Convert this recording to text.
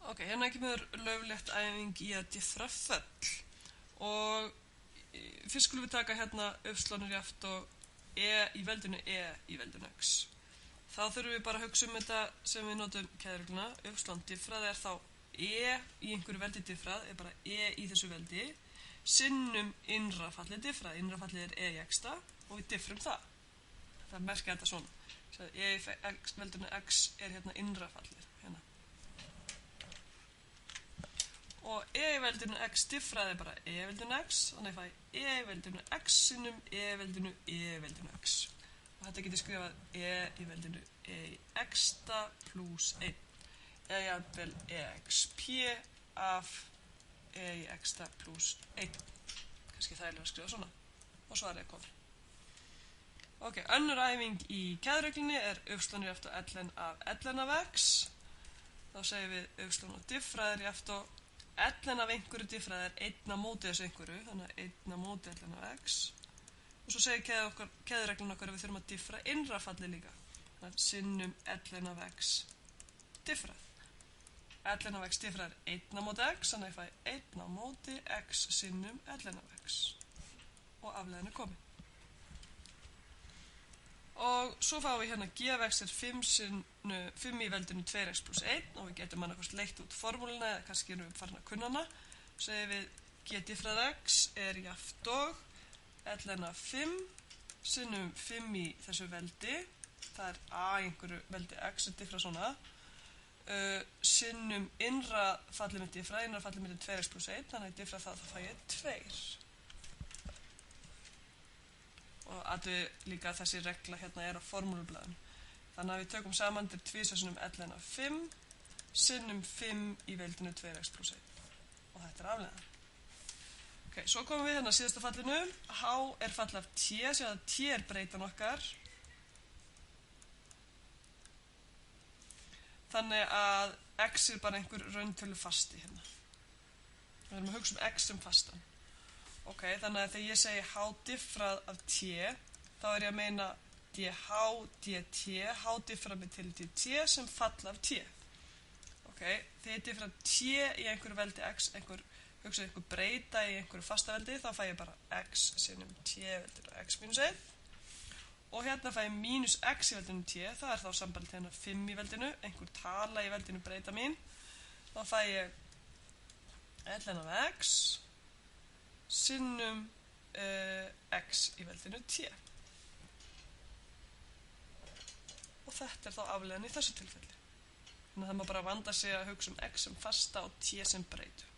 Ok, hérna kemur löglegt æfing í að diffra föll og fyrst skulum við taka hérna uppslánir jaft og í veldinu í veldinu x. Þá þurfum við bara að hugsa þetta sem við notum keðjuregluna. Uppslán diffrað þá í einhverju veldi diffrað bara í þessu veldi sinnum innra fallið diffrað. Innra fallið í x og við diffrum það. Það merkja þetta svona. Í veldinu x hérna innra fallið. Hérna. Og í veldinu x diffrað bara í veldinu x, þannig að ég fæ í veldinu x sinnum í veldinu x. Og þetta getur skrifað í veldinu x pluss 1. Eða jafnvel exp af x pluss 1. Kannski þægilega að skrifa svona. Og svarið komið. Ok, önnur æfing í keðjureglunni uppslánir jaft og ln af ln af x. Þá segjum við uppslán og diffrað jaft og ln af einhverju diffrað 1 á móti þessu einhverju, þannig að 1 á móti ln af x. Og svo segir keðjureglun okkar að við þurfum að diffra innra fallið líka. Þannig að sinnum ln af x diffrað. Ln af x diffrað 1 á móti x, þannig að ég fæ 1 á móti x sinnum ln af x. Og afleiðan komið. Og svo fáum við hérna g(x) 5 í veldinu 2x pluss 1 og við getum annarkost leitt út formúluna eða kannski erum við farin að kunna hana. Svo segir við g diffrað x jaft og ln af 5 sinnum 5 í þessu veldi, það a í einhverju veldi x sem diffrað svona, sinnum innra fallið mitt diffrað, innra fallið mitt 2x pluss 1, þannig að ég diffrað það, þá fæ ég 2. Og aðtöðu líka þessi regla hérna á formúlublaðinu. Þannig að við tökum saman til tvísvarsinnum ln af 5 sinnum 5 í veldinu 2x pluss 1. Og þetta afleiðan. Ok, svo komum við hérna síðasta fallinu. H fall af t, séu að t breytan okkar. Þannig að x bara einhver rauntölu fasti hérna. Við erum að hugsa x sem fastan. Ok, þannig að þegar ég segi h diffrað af t, þá ég að meina dh dt, h diffrað með til dt sem fall af t. Ok, þegar ég diffrað t í einhverju veldi x, hugsa einhver breyta í einhverju fasta veldi, þá fæ ég bara x sinnum t veldinu x minus 1. Og hérna fæ ég mínus x í veldinu t, það þá samband hérna 5 í veldinu, einhver tala í veldinu breyta mín. Þá fæ ég ln af x sinnum x í veldinu t. Og þetta þá afleiðan í þessu tilfelli. Þannig að það má bara vanda sig að hugsa x sem fasta og t sem breytu.